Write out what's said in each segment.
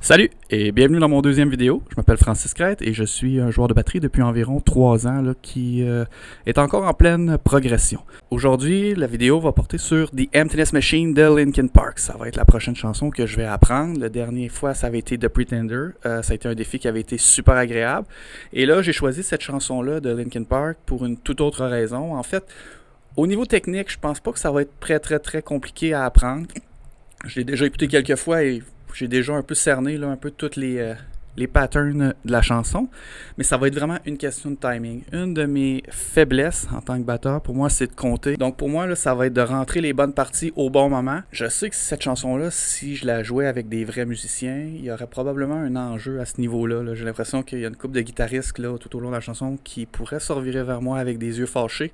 Salut et bienvenue dans mon deuxième vidéo. Je m'appelle Francis Crête et je suis un joueur de batterie depuis environ 3 ans là, qui est encore en pleine progression. Aujourd'hui, la vidéo va porter sur The Emptiness Machine de Linkin Park. Ça va être la prochaine chanson que je vais apprendre. La dernière fois, ça avait été The Pretender. Ça a été un défi qui avait été super agréable. Et là, j'ai choisi cette chanson-là de Linkin Park pour une toute autre raison. En fait, au niveau technique, je pense pas que ça va être très compliqué à apprendre. Je l'ai déjà écouté quelques fois et j'ai déjà un peu cerné là, un peu toutes les patterns de la chanson, mais ça va être vraiment une question de timing. Une de mes faiblesses en tant que batteur, pour moi, c'est de compter. Donc pour moi, là, ça va être de rentrer les bonnes parties au bon moment. Je sais que cette chanson-là, si je la jouais avec des vrais musiciens, il y aurait probablement un enjeu à ce niveau-là. Là. J'ai l'impression qu'il y a une couple de guitaristes là, tout au long de la chanson qui pourraient se revirer vers moi avec des yeux fâchés.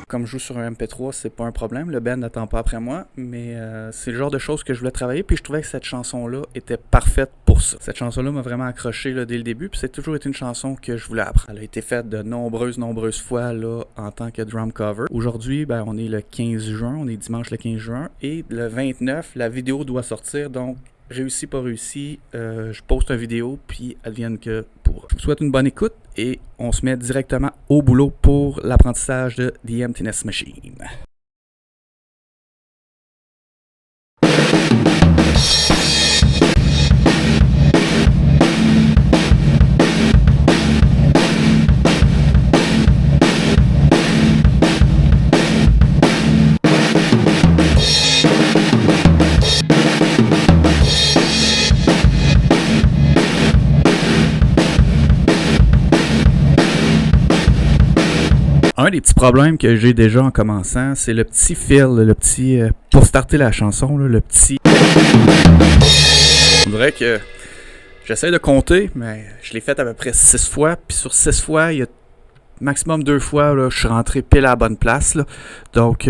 Comme je joue sur un MP3, c'est pas un problème, le band n'attend pas après moi, mais c'est le genre de choses que je voulais travailler, puis je trouvais que cette chanson-là était parfaite pour ça. Cette chanson-là m'a vraiment accroché là, dès le début, puis c'est toujours été une chanson que je voulais apprendre. Elle a été faite de nombreuses fois là, en tant que drum cover. Aujourd'hui, on est le 15 juin, on est dimanche le 15 juin, et le 29, la vidéo doit sortir, donc réussi, pas réussi, je poste une vidéo, puis advienne que pour. Je vous souhaite une bonne écoute et on se met directement au boulot pour l'apprentissage de The Emptiness Machine. Un des petits problèmes que j'ai déjà en commençant, c'est le petit feel, pour starter la chanson, le petit. On dirait que j'essaie de compter, mais je l'ai fait à peu près 6 fois, puis sur 6 fois, il y a maximum 2 fois, là, je suis rentré pile à la bonne place. Là. Donc,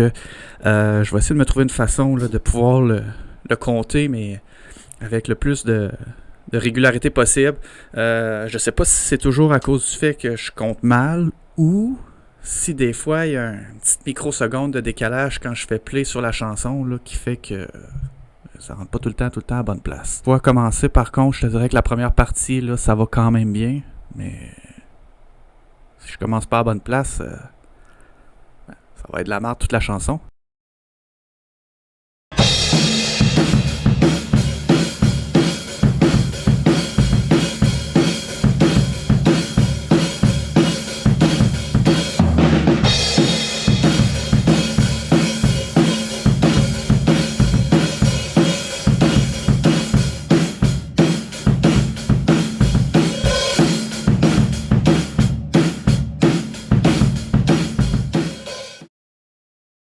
je vais essayer de me trouver une façon là, de pouvoir le compter, mais avec le plus de régularité possible. Je sais pas si c'est toujours à cause du fait que je compte mal ou si des fois il y a une petite microseconde de décalage quand je fais play sur la chanson là, qui fait que ça rentre pas tout le temps à la bonne place. Pour commencer, par contre, je te dirais que la première partie, là, ça va quand même bien, mais si je commence pas à la bonne place, ça va être de la merde toute la chanson.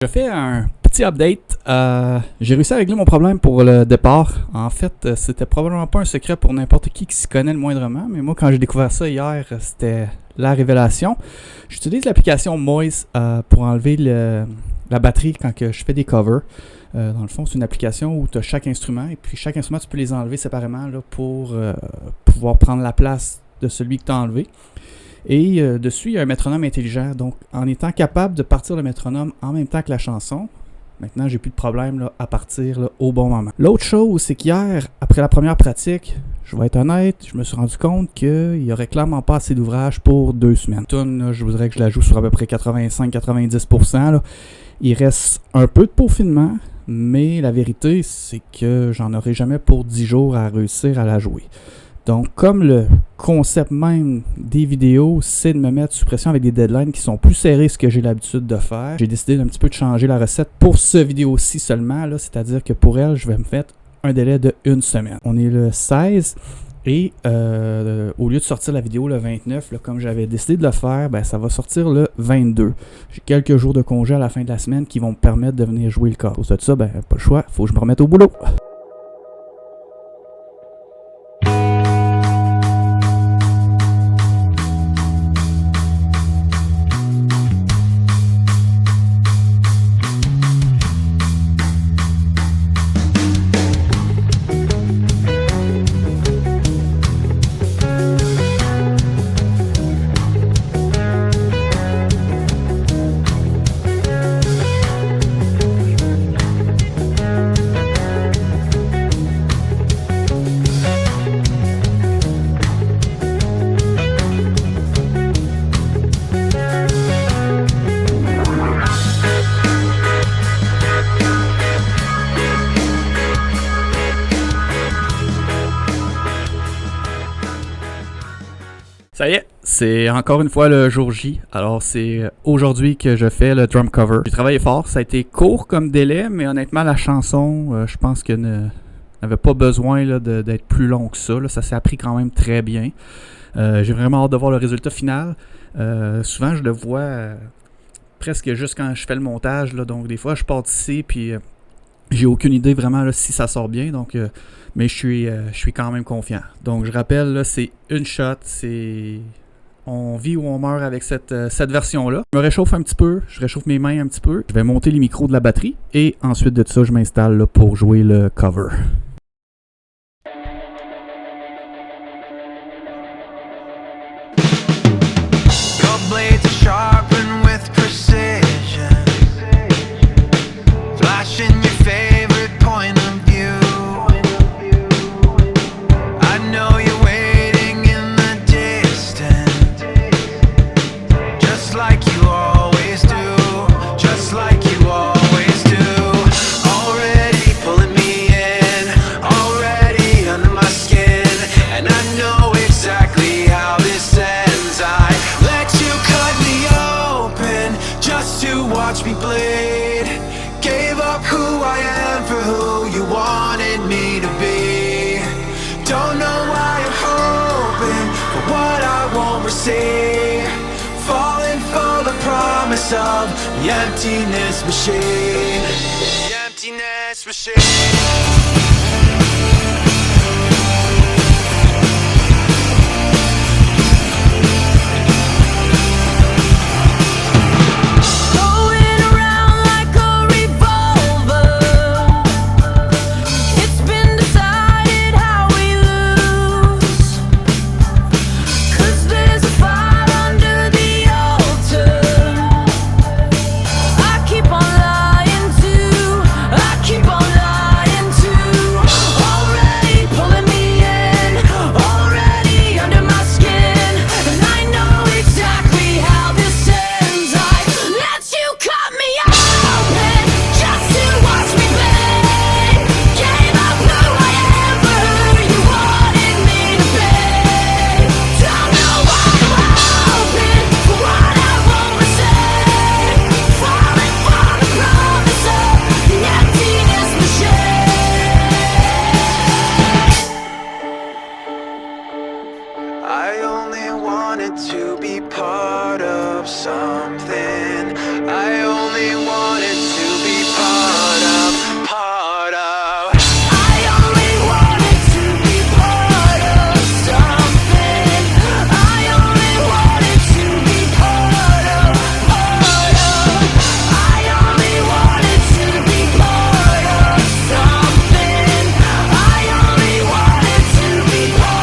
Je fais un petit update. J'ai réussi à régler mon problème pour le départ. En fait, c'était probablement pas un secret pour n'importe qui s'y connaît le moindrement, mais moi, quand j'ai découvert ça hier, c'était la révélation. J'utilise l'application Moise pour enlever la batterie quand que je fais des covers. Dans le fond, c'est une application où tu as chaque instrument, et puis chaque instrument, tu peux les enlever séparément là, pour pouvoir prendre la place de celui que tu as enlevé. Et dessus, il y a un métronome intelligent. Donc, en étant capable de partir le métronome en même temps que la chanson, maintenant, j'ai plus de problème là, à partir là, au bon moment. L'autre chose, c'est qu'hier, après la première pratique, je vais être honnête, je me suis rendu compte qu'il n'y aurait clairement pas assez d'ouvrage pour 2 semaines. Tune, je voudrais que je la joue sur à peu près 85-90%. Là. Il reste un peu de peaufinement, mais la vérité, c'est que j'en aurai jamais pour 10 jours à réussir à la jouer. Donc, comme le concept même des vidéos, c'est de me mettre sous pression avec des deadlines qui sont plus serrés que ce que j'ai l'habitude de faire, j'ai décidé d'un petit peu de changer la recette pour ce vidéo-ci seulement, là, c'est-à-dire que pour elle, je vais me mettre un délai de 1 semaine. On est le 16 et au lieu de sortir la vidéo le 29, là, comme j'avais décidé de le faire, ça va sortir le 22. J'ai quelques jours de congé à la fin de la semaine qui vont me permettre de venir jouer le corps. Pour ça, pas le choix, il faut que je me remette au boulot. Ça y est, c'est encore une fois le jour J. Alors c'est aujourd'hui que je fais le drum cover. J'ai travaillé fort, ça a été court comme délai, mais honnêtement la chanson, je pense que n'avait pas besoin là, d'être plus long que ça. Là. Ça s'est appris quand même très bien. J'ai vraiment hâte de voir le résultat final. Souvent je le vois presque juste quand je fais le montage. Là, donc des fois je pars d'ici puis j'ai aucune idée vraiment là, si ça sort bien. Donc mais je suis quand même confiant. Donc je rappelle, là, c'est une shot, on vit ou on meurt avec cette version-là. Je me réchauffe un petit peu, je réchauffe mes mains un petit peu. Je vais monter les micros de la batterie et ensuite de ça, je m'installe là, pour jouer le cover. Watch me bleed. Gave up who I am for who you wanted me to be. Don't know why I'm hoping for what I won't receive. Falling for the promise of the emptiness machine. The emptiness machine. I only wanted to be part of something. I only wanted to be part of. I only wanted to be part of something. I only wanted to be part of. I only wanted to be part of something. I only wanted to be part.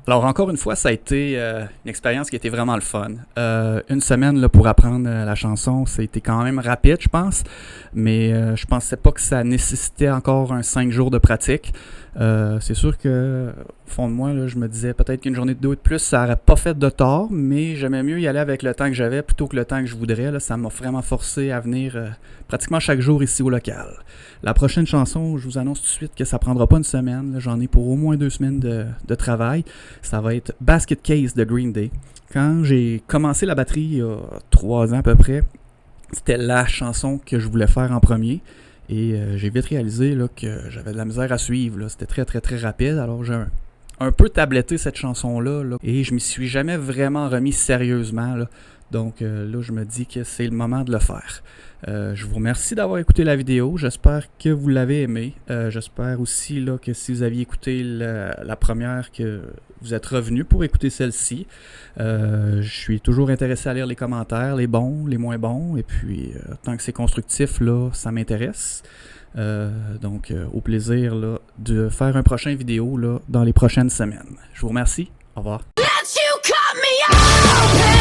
Alors encore une fois, ça a été une expérience qui a été vraiment le fun. Une semaine là, pour apprendre la chanson, ça a été quand même rapide, je pense. Mais je pensais pas que ça nécessitait encore 5 jours de pratique. C'est sûr que au fond de moi, là, je me disais peut-être qu'une journée de 2 de plus, ça n'aurait pas fait de tort, mais j'aimais mieux y aller avec le temps que j'avais plutôt que le temps que je voudrais. Là, ça m'a vraiment forcé à venir pratiquement chaque jour ici au local. La prochaine chanson, je vous annonce tout de suite que ça prendra pas une semaine. Là, j'en ai pour au moins 2 semaines de travail. Ça va être Basket Case de Green Day. Quand j'ai commencé la batterie il y a 3 ans à peu près, c'était la chanson que je voulais faire en premier. Et j'ai vite réalisé là, que j'avais de la misère à suivre. Là. C'était très très très rapide. Alors j'ai un peu tabletté cette chanson-là. Là, et je m'y suis jamais vraiment remis sérieusement. Là. Donc là, je me dis que c'est le moment de le faire. Je vous remercie d'avoir écouté la vidéo. J'espère que vous l'avez aimé. J'espère aussi là, que si vous aviez écouté la première, que vous êtes revenu pour écouter celle-ci. Je suis toujours intéressé à lire les commentaires, les bons, les moins bons. Et puis, tant que c'est constructif, là, ça m'intéresse. Donc, au plaisir là, de faire un prochain vidéo là, dans les prochaines semaines. Je vous remercie. Au revoir. Let you cut me open.